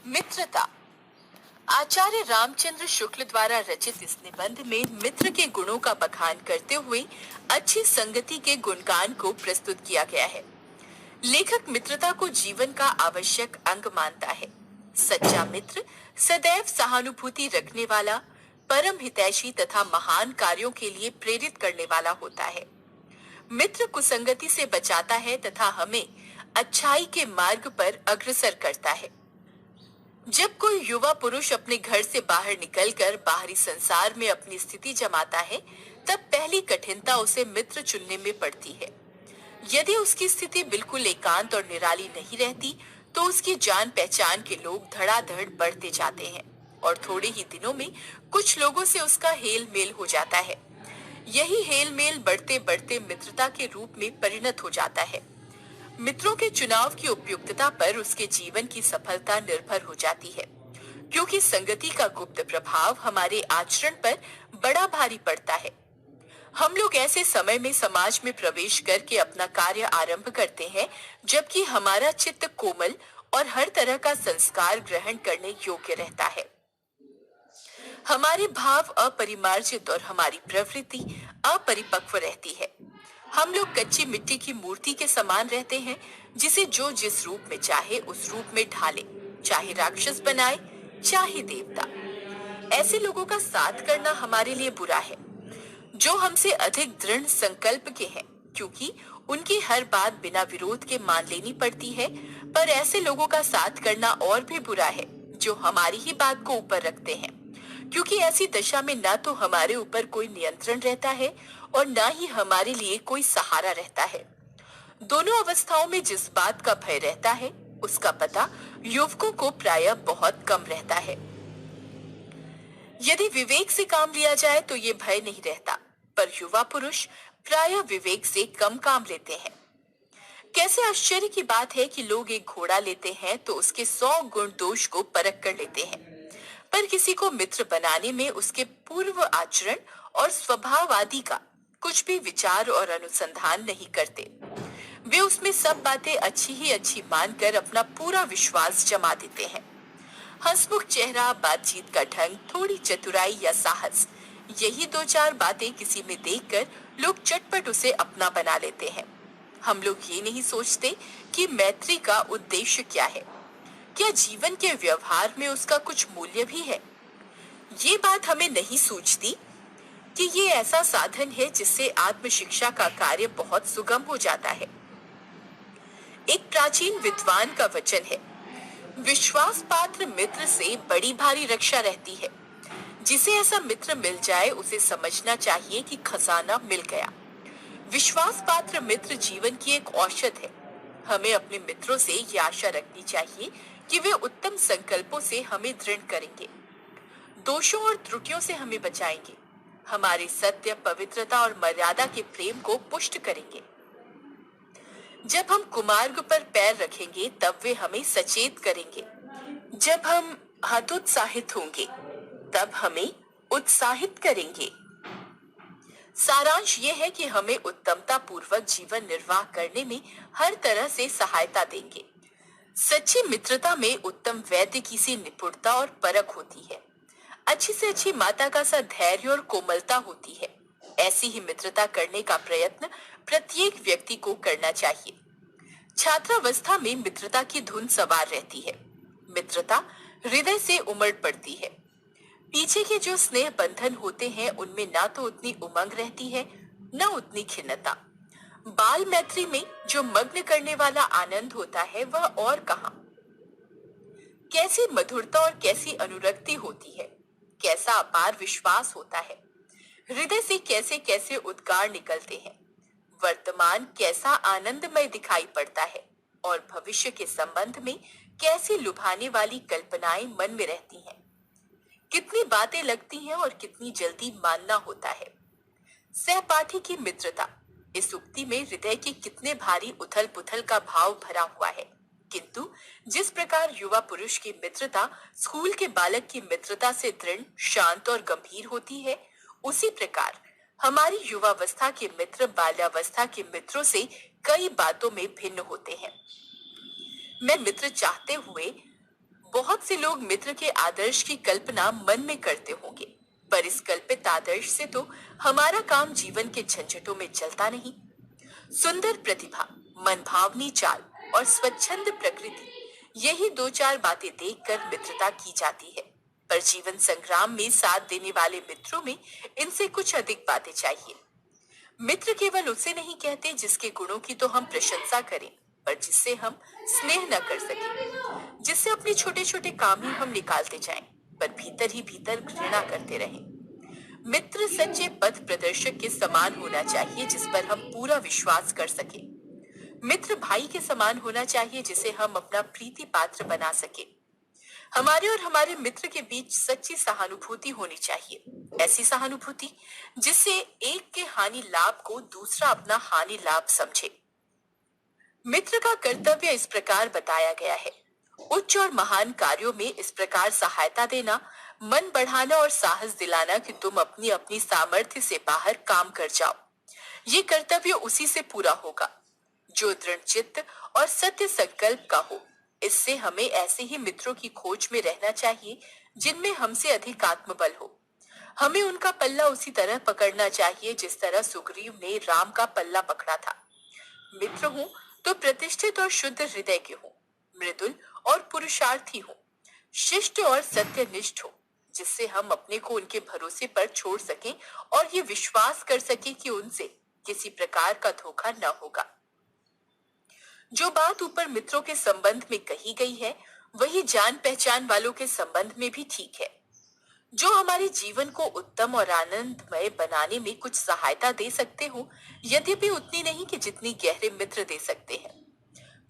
मित्रता। आचार्य रामचंद्र शुक्ल द्वारा रचित इस निबंध में मित्र के गुणों का बखान करते हुए अच्छी संगति के गुणगान को प्रस्तुत किया गया है। लेखक मित्रता को जीवन का आवश्यक अंग मानता है। सच्चा मित्र सदैव सहानुभूति रखने वाला, परम हितैषी तथा महान कार्यों के लिए प्रेरित करने वाला होता है। मित्र कुसंगति से बचाता है तथा हमें अच्छाई के मार्ग पर अग्रसर करता है। जब कोई युवा पुरुष अपने घर से बाहर निकलकर बाहरी संसार में अपनी स्थिति जमाता है, तब पहली कठिनता उसे मित्र चुनने में पड़ती है। यदि उसकी स्थिति बिल्कुल एकांत और निराली नहीं रहती, तो उसकी जान पहचान के लोग धड़ाधड़ बढ़ते जाते हैं और थोड़े ही दिनों में कुछ लोगों से उसका हेल मेल हो जाता है। यही हेल मेल बढ़ते बढ़ते मित्रता के रूप में परिणत हो जाता है। मित्रों के चुनाव की उपयुक्तता पर उसके जीवन की सफलता निर्भर हो जाती है, क्योंकि संगति का गुप्त प्रभाव हमारे आचरण पर बड़ा भारी पड़ता है। हम लोग ऐसे समय में समाज में प्रवेश करके अपना कार्य आरंभ करते हैं, जबकि हमारा चित्त कोमल और हर तरह का संस्कार ग्रहण करने योग्य रहता है। हमारे भाव अपरिमार्जित और हमारी प्रवृत्ति अपरिपक्व रहती है। हम लोग कच्ची मिट्टी की मूर्ति के समान रहते हैं, जिसे जो जिस रूप में चाहे उस रूप में ढाले, चाहे राक्षस बनाए चाहे देवता। ऐसे लोगों का साथ करना हमारे लिए बुरा है, जो हमसे अधिक दृढ़ संकल्प के हैं, क्योंकि उनकी हर बात बिना विरोध के मान लेनी पड़ती है। पर ऐसे लोगों का साथ करना और भी बुरा है, जो हमारी ही बात को ऊपर रखते हैं, क्योंकि ऐसी दशा में ना तो हमारे ऊपर कोई नियंत्रण रहता है और ना ही हमारे लिए कोई सहारा रहता है। दोनों अवस्थाओं में जिस बात का भय रहता है, उसका पता युवकों को प्रायः बहुत कम रहता है। यदि विवेक से काम लिया जाए तो ये भय नहीं रहता, पर युवा पुरुष प्रायः विवेक से कम काम लेते हैं। कैसे आश्चर्य की बात है कि लोग एक घोड़ा लेते हैं तो उसके 100 गुण दोष को परख कर लेते हैं, पर किसी को मित्र बनाने में उसके पूर्व आचरण और स्वभाव आदि का कुछ भी विचार और अनुसंधान नहीं करते। वे उसमें सब बातें अच्छी ही अच्छी मानकर अपना पूरा विश्वास जमा देते हैं। हंसमुख चेहरा, बातचीत का ढंग, थोड़ी चतुराई या साहस, यही 2-4 बातें किसी में देखकर लोग चटपट उसे अपना बना लेते हैं। हम लोग ये नहीं सोचते कि मैत्री का उद्देश्य क्या है, क्या जीवन के व्यवहार में उसका कुछ मूल्य भी है। ये बात हमें नहीं सूझती कि ये ऐसा साधन है जिससे आत्म शिक्षा का कार्य बहुत सुगम हो जाता है। एक प्राचीन विद्वान का वचन है, विश्वास पात्र मित्र से बड़ी भारी रक्षा रहती है। जिसे ऐसा मित्र मिल जाए उसे समझना चाहिए कि खजाना मिल गया। विश्वास पात्र मित्र जीवन की एक औषध है। हमें अपने मित्रों से ये आशा रखनी चाहिए कि वे उत्तम संकल्पों से हमें दृढ़ करेंगे, दोषों और त्रुटियों से हमें बचाएंगे, हमारे सत्य, पवित्रता और मर्यादा के प्रेम को पुष्ट करेंगे। जब हम कुमार्ग पर पैर रखेंगे तब वे हमें सचेत करेंगे। जब हम हतोत्साहित होंगे तब हमें उत्साहित करेंगे। सारांश ये है कि हमें उत्तमता पूर्वक जीवन निर्वाह करने में हर तरह से सहायता देंगे। सच्ची मित्रता में उत्तम वैद्य की सी निपुणता और परख होती है। अच्छी से अच्छी माता का सा धैर्य और कोमलता होती है। ऐसी ही मित्रता करने का प्रयत्न प्रत्येक व्यक्ति को करना चाहिए। छात्रावस्था में मित्रता की धुन सवार रहती है। मित्रता हृदय से उमड़ पड़ती है। पीछे के जो स्नेह बंधन होते हैं उनमें ना तो उतनी उमंग रहती है, न उतनी खिन्नता। बाल मैत्री में जो मग्न करने वाला आनंद होता है वह और कहां। कैसी मधुरता और कैसी अनुरक्ति होती है, कैसा अपार विश्वास होता है। हृदय से कैसे कैसे उद्गार निकलते हैं। वर्तमान कैसा आनंदमय दिखाई पड़ता है और भविष्य के संबंध में कैसी लुभाने वाली कल्पनाएं मन में रहती हैं। कितनी बातें लगती हैं और कितनी जल्दी मानना होता है। सहपाठी की मित्रता, इस उक्ति में हृदय के कितने भारी उथल पुथल का भाव भरा हुआ है, किंतु जिस प्रकार युवा पुरुष की मित्रता स्कूल के बालक की मित्रता से दृढ़, शांत और गंभीर होती है, उसी प्रकार हमारी युवावस्था के मित्र बाल्यावस्था के मित्रों से कई बातों में भिन्न होते हैं। मैं मित्र चाहते हुए बहुत से लोग मित्र के आदर्श की कल्पना मन में करते होंगे, पर इस कल्पित आदर्श से तो हमारा काम जीवन के झंझटों में चलता नहीं। सुंदर प्रतिभा, मनभावनी चाल और स्वच्छंद प्रकृति, यही दो चार बातें देखकर मित्रता की जाती है। पर जीवन संग्राम में साथ देने वाले मित्रों में इनसे कुछ अधिक बातें चाहिए। मित्र केवल उसे नहीं कहते जिसके गुणों की तो हम प्रशंसा करें, पर जिससे हम स्नेह न कर सकें, जिससे अपने छोटे छोटे काम ही हम निकालते जाएं, पर भीतर ही भीतर घृणा करते रहें। मित्र सच्चे पथ प्रदर्शक के समान होना चाहिए, जिस पर हम पूरा विश्वास कर सके। मित्र भाई के समान होना चाहिए, जिसे हम अपना प्रीति पात्र बना सके। हमारे और हमारे मित्र के बीच सच्ची सहानुभूति होनी चाहिए, ऐसी सहानुभूति जिससे एक के हानि लाभ को दूसरा अपना हानि लाभ समझे। मित्र का कर्तव्य इस प्रकार बताया गया है। उच्च और महान कार्यों में इस प्रकार सहायता देना, मन बढ़ाना और साहस दिलाना कि तुम अपनी अपनी सामर्थ्य से बाहर काम कर जाओ। ये कर्तव्य उसी से पूरा होगा जो दृढ़ चित्त और सत्य संकल्प का हो। इससे हमें ऐसे ही मित्रों की खोज में रहना चाहिए जिनमें हमसे अधिक आत्मबल हो। हमें उनका पल्ला उसी तरह पकड़ना चाहिए जिस तरह सुग्रीव ने राम का पल्ला पकड़ा था। मित्र हूँ तो प्रतिष्ठित और शुद्ध हृदय के हो, मृदुल और पुरुषार्थी हो, शिष्ट और सत्यनिष्ठ हो, जिससे हम अपने को उनके भरोसे पर छोड़ सकें और ये विश्वास कर सकें कि उनसे किसी प्रकार का धोखा न होगा। जो बात ऊपर मित्रों के संबंध में कही गई है, वही जान पहचान वालों के संबंध में भी ठीक है। जो हमारे जीवन को उत्तम और आनंदमय बनाने में कुछ सहायता दे सकते हो, यद्यपि उतनी नहीं कि जितनी गहरे मित्र दे सकते हैं।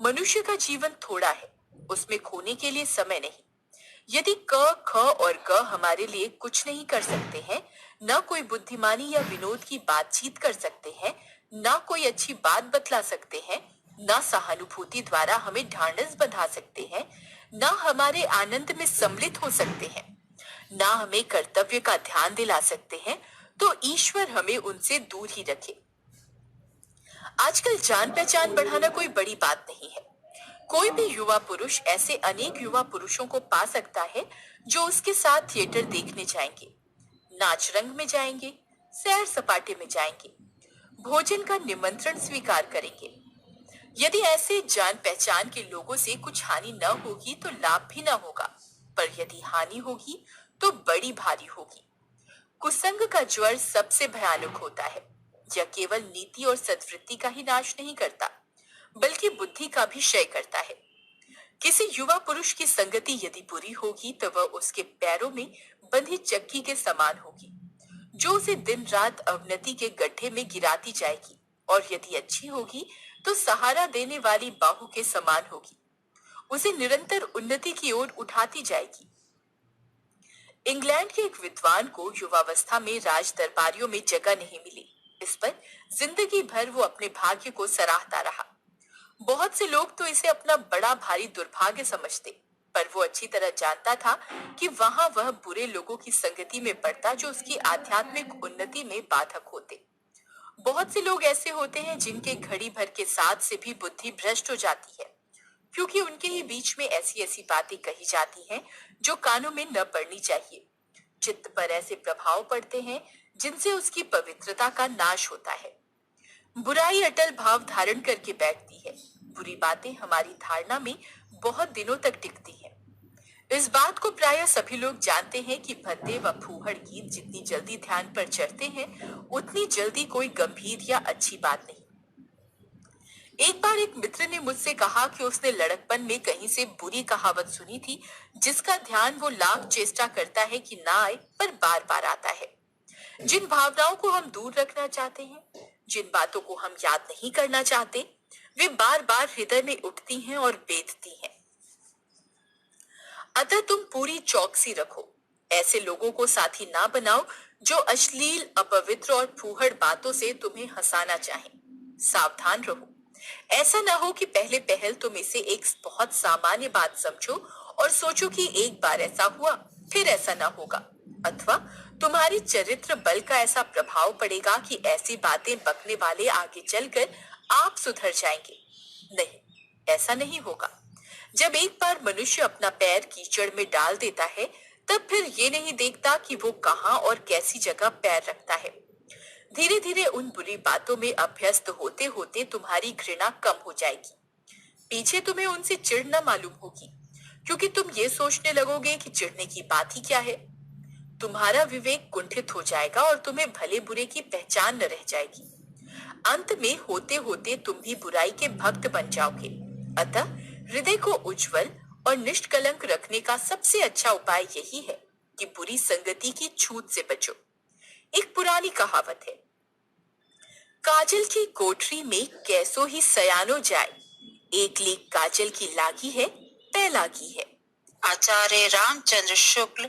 मनुष्य का जीवन थोड़ा है, उसमें खोने के लिए समय नहीं। यदि क, ख और ग हमारे लिए कुछ नहीं कर सकते हैं, न कोई बुद्धिमानी या विनोद की बातचीत कर सकते हैं, न कोई अच्छी बात बतला सकते हैं, न सहानुभूति द्वारा हमें ढांढस बंधा सकते हैं, न हमारे आनंद में सम्मिलित हो सकते हैं, ना हमें कर्तव्य का ध्यान दिला सकते हैं, तो ईश्वर हमें उनसे दूर ही रखे। आजकल जान पहचान बढ़ाना कोई बड़ी बात नहीं है। कोई भी युवा पुरुष ऐसे अनेक युवा पुरुषों को पा सकता है जो उसके साथ थिएटर देखने जाएंगे, नाच रंग में जाएंगे, सैर सपाटे में जाएंगे, भोजन का निमंत्रण स्वीकार करेंगे। यदि ऐसे जान पहचान के लोगों से कुछ हानि न होगी तो लाभ भी न होगा, पर यदि हानि होगी तो बड़ी भारी होगी। कुसंग का ज्वर सबसे भयानक होता है। यह केवल नीति और सद्वृत्ति का ही नाश नहीं करता, बल्कि बुद्धि का भी क्षय करता है। किसी युवा पुरुष की संगति यदि बुरी होगी तो वह उसके पैरों में बंधी चक्की के समान होगी, जो उसे दिन रात अवनति के गड्ढे में गिराती जाएगी, और यदि अच्छी होगी तो सहारा देने वाली बाहु के समान होगी, उसे निरंतर उन्नति की ओर उठाती जाएगी। इंग्लैंड के एक विद्वान को युवावस्था में राज दरबारियों में जगह नहीं मिली। इस पर जिंदगी भर वो अपने भाग्य को सराहता रहा। बहुत से लोग तो इसे अपना बड़ा भारी दुर्भाग्य समझते, पर वो अच्छी तरह जानता था कि वहां वह बुरे लोगों की संगति में पड़ता जो उसकी आध्यात्मिक उन्नति में बाधक होते। बहुत से लोग ऐसे होते हैं जिनके घड़ी भर के साथ से भी बुद्धि भ्रष्ट हो जाती है, क्योंकि उनके ही बीच में ऐसी ऐसी बातें कही जाती हैं जो कानों में न पड़नी चाहिए। चित्त पर ऐसे प्रभाव पड़ते हैं जिनसे उसकी पवित्रता का नाश होता है। बुराई अटल भाव धारण करके बैठती है। बुरी बातें हमारी धारणा में बहुत दिनों तक टिकती हैं। इस बात को प्रायः सभी लोग जानते हैं कि भद्दे व फूहड़ गीत जितनी जल्दी ध्यान पर चढ़ते हैं, उतनी जल्दी कोई गंभीर या अच्छी बात नहीं। एक बार एक मित्र ने मुझसे कहा कि उसने लड़कपन में कहीं से बुरी कहावत सुनी थी, जिसका ध्यान वो लाख चेष्टा करता है कि ना आए, पर बार बार आता है। जिन भावनाओं को हम दूर रखना चाहते हैं, जिन बातों को हम याद नहीं करना चाहते, वे बार बार हृदय में उठती हैं और बेधती हैं। अतः तुम पूरी चौकसी रखो। ऐसे लोगों को साथी ना बनाओ जो अश्लील, अपवित्र और फूहड़ बातों से तुम्हें हंसाना चाहें। सावधान रहो। ऐसा ना हो कि पहले पहल तुम इसे एक बहुत सामान्य बात समझो और सोचो कि एक बार ऐसा हुआ, फिर ऐसा ना होगा, अथवा तुम्हारी चरित्र बल का ऐसा प्रभाव पड़ेगा कि ऐसी बातें बकने वाले आगे चलकर आप सुधर जाएंगे। नहीं, ऐसा नहीं होगा। जब एक बार मनुष्य अपना पैर कीचड़ में डाल देता है, तब फिर ये नहीं देखता कि वो कहाँ और कैसी जगह पैर रखता है। धीरे धीरे उन बुरी बातों में अभ्यस्त होते होते तुम्हारी घृणा कम हो जाएगी। पीछे तुम्हें उनसे चिढ़ न मालूम होगी, क्योंकि तुम ये सोचने लगोगे कि चिढ़ने की बात ही क्या है। तुम्हारा विवेक कुंठित हो जाएगा और तुम्हें भले बुरे की पहचान न रह जाएगी। अंत में होते होते तुम भी बुराई के भक्त बन जाओगे। अतः हृदय को उज्जवल और निष्कलंक रखने का सबसे अच्छा उपाय यही है कि बुरी संगति की छूत से बचो। एक पुरानी कहावत है, काजल की कोठरी में कैसो ही सयानो जाए, एक लीक काजल की लागी है, पै लागी है। आचार्य रामचंद्र शुक्ल